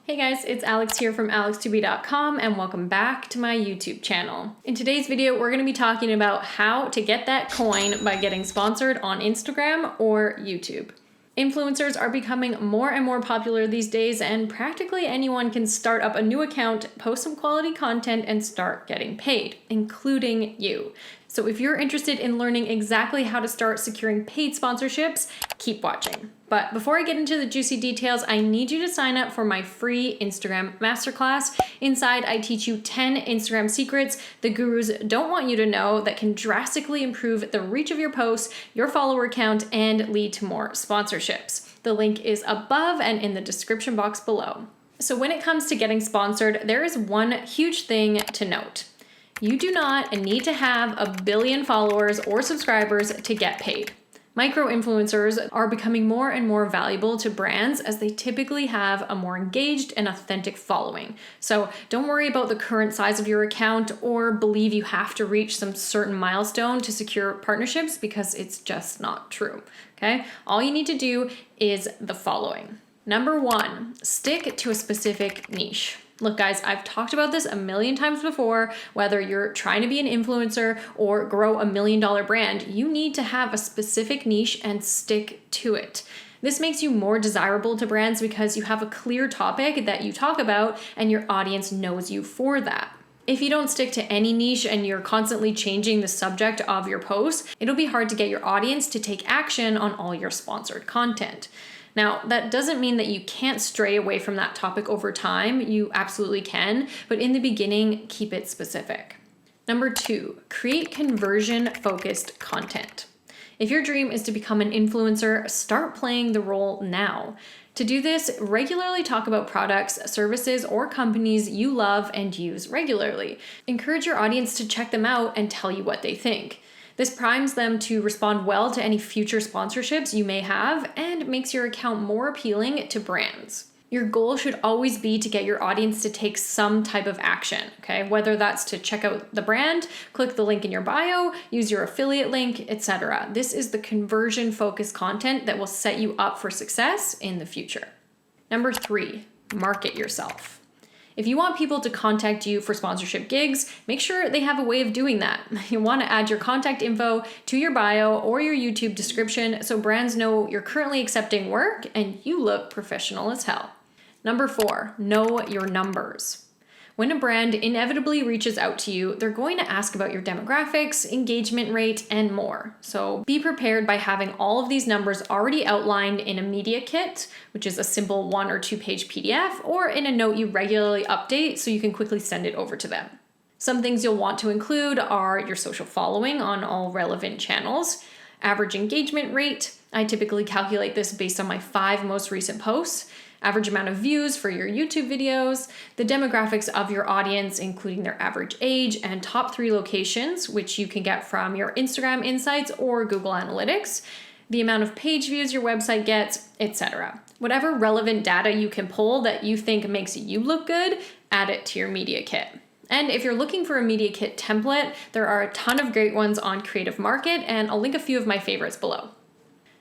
Hey guys, it's Alex here from alextube.com and welcome back to my YouTube channel. In today's video, we're going to be talking about how to get that coin by getting sponsored on Instagram or YouTube. Influencers are becoming more and more popular these days, and practically anyone can start up a new account, post some quality content, and start getting paid, including you. So if you're interested in learning exactly how to start securing paid sponsorships, keep watching. But before I get into the juicy details, I need you to sign up for my free Instagram masterclass. Inside, I teach you 10 Instagram secrets the gurus don't want you to know that can drastically improve the reach of your posts, your follower count, and lead to more sponsorships. The link is above and in the description box below. So when it comes to getting sponsored, there is one huge thing to note. You do not need to have a billion followers or subscribers to get paid. Micro-influencers are becoming more and more valuable to brands as they typically have a more engaged and authentic following. So don't worry about the current size of your account or believe you have to reach some certain milestone to secure partnerships, because it's just not true, okay? All you need to do is the following. Number 1, stick to a specific niche. Look guys, I've talked about this a million times before. Whether you're trying to be an influencer or grow $1 million brand, you need to have a specific niche and stick to it. This makes you more desirable to brands because you have a clear topic that you talk about and your audience knows you for that. If you don't stick to any niche and you're constantly changing the subject of your posts, it'll be hard to get your audience to take action on all your sponsored content. Now, that doesn't mean that you can't stray away from that topic over time. You absolutely can, but in the beginning, keep it specific. Number 2, create conversion-focused content. If your dream is to become an influencer, start playing the role now. To do this, regularly talk about products, services, or companies you love and use regularly. Encourage your audience to check them out and tell you what they think. This primes them to respond well to any future sponsorships you may have and makes your account more appealing to brands. Your goal should always be to get your audience to take some type of action, okay? Whether that's to check out the brand, click the link in your bio, use your affiliate link, etc. This is the conversion-focused content that will set you up for success in the future. Number 3, market yourself. If you want people to contact you for sponsorship gigs, make sure they have a way of doing that. You want to add your contact info to your bio or your YouTube description so brands know you're currently accepting work and you look professional as hell. Number 4, know your numbers. When a brand inevitably reaches out to you, they're going to ask about your demographics, engagement rate, and more. So be prepared by having all of these numbers already outlined in a media kit, which is a simple 1 or 2 page PDF, or in a note you regularly update so you can quickly send it over to them. Some things you'll want to include are your social following on all relevant channels, average engagement rate. I typically calculate this based on my 5 most recent posts. Average amount of views for your YouTube videos, the demographics of your audience, including their average age, and top 3 locations, which you can get from your Instagram Insights or Google Analytics, the amount of page views your website gets, etc. Whatever relevant data you can pull that you think makes you look good, add it to your media kit. And if you're looking for a media kit template, there are a ton of great ones on Creative Market, and I'll link a few of my favorites below.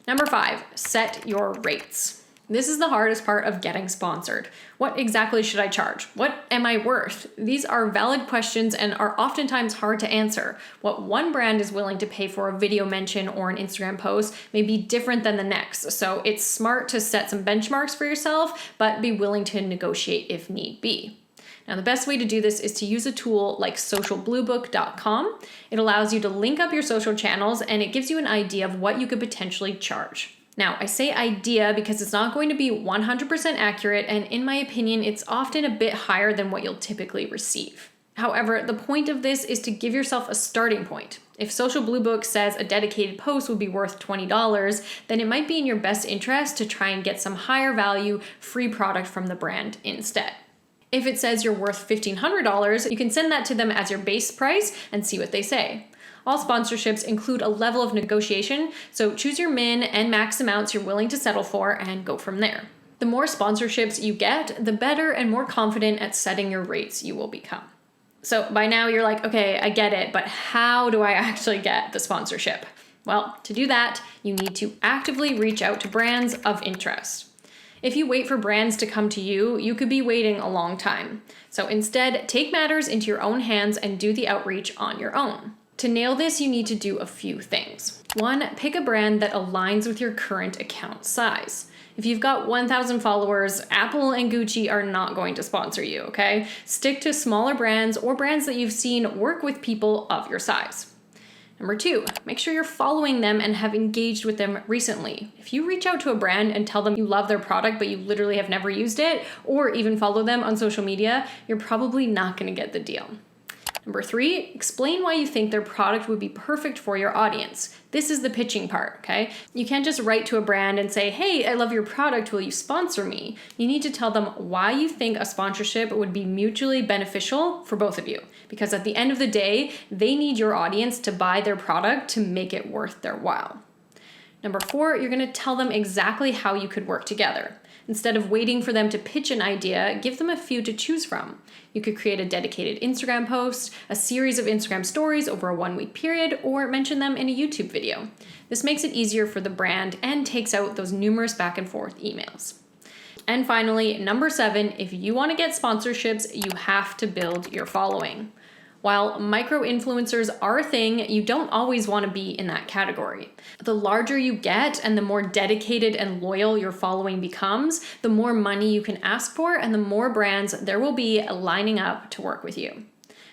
Number 5, set your rates. This is the hardest part of getting sponsored. What exactly should I charge? What am I worth? These are valid questions and are oftentimes hard to answer. What one brand is willing to pay for a video mention or an Instagram post may be different than the next. So it's smart to set some benchmarks for yourself, but be willing to negotiate if need be. Now, the best way to do this is to use a tool like socialbluebook.com. It allows you to link up your social channels and it gives you an idea of what you could potentially charge. Now, I say idea because it's not going to be 100% accurate, and in my opinion, it's often a bit higher than what you'll typically receive. However, the point of this is to give yourself a starting point. If Social Blue Book says a dedicated post would be worth $20, then it might be in your best interest to try and get some higher value free product from the brand instead. If it says you're worth $1,500, you can send that to them as your base price and see what they say. All sponsorships include a level of negotiation, so choose your min and max amounts you're willing to settle for and go from there. The more sponsorships you get, the better and more confident at setting your rates you will become. So by now you're like, okay, I get it, but how do I actually get the sponsorship? Well, to do that, you need to actively reach out to brands of interest. If you wait for brands to come to you, you could be waiting a long time. So instead, take matters into your own hands and do the outreach on your own. To nail this, you need to do a few things. 1, pick a brand that aligns with your current account size. If you've got 1,000 followers, Apple and Gucci are not going to sponsor you, okay? Stick to smaller brands or brands that you've seen work with people of your size. Number 2, make sure you're following them and have engaged with them recently. If you reach out to a brand and tell them you love their product, but you literally have never used it, or even follow them on social media, you're probably not going to get the deal. Number 3, explain why you think their product would be perfect for your audience. This is the pitching part, okay? You can't just write to a brand and say, hey, I love your product, will you sponsor me? You need to tell them why you think a sponsorship would be mutually beneficial for both of you. Because at the end of the day, they need your audience to buy their product to make it worth their while. Number 4, you're gonna tell them exactly how you could work together. Instead of waiting for them to pitch an idea, give them a few to choose from. You could create a dedicated Instagram post, a series of Instagram stories over a 1-week period, or mention them in a YouTube video. This makes it easier for the brand and takes out those numerous back and forth emails. And finally, number 7, if you want to get sponsorships, you have to build your following. While micro-influencers are a thing, you don't always want to be in that category. The larger you get and the more dedicated and loyal your following becomes, the more money you can ask for and the more brands there will be lining up to work with you.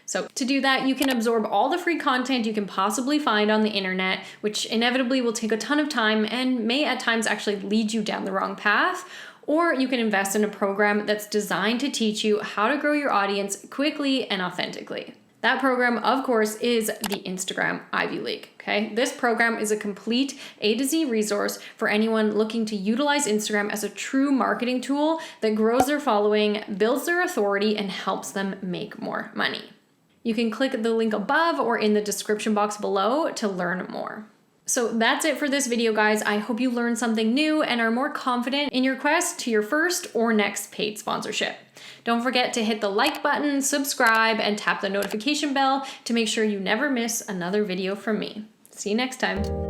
So to do that, you can absorb all the free content you can possibly find on the internet, which inevitably will take a ton of time and may at times actually lead you down the wrong path. Or you can invest in a program that's designed to teach you how to grow your audience quickly and authentically. That program, of course, is the Instagram Ivy League, okay? This program is a complete A to Z resource for anyone looking to utilize Instagram as a true marketing tool that grows their following, builds their authority, and helps them make more money. You can click the link above or in the description box below to learn more. So that's it for this video, guys. I hope you learned something new and are more confident in your quest to your first or next paid sponsorship. Don't forget to hit the like button, subscribe, and tap the notification bell to make sure you never miss another video from me. See you next time.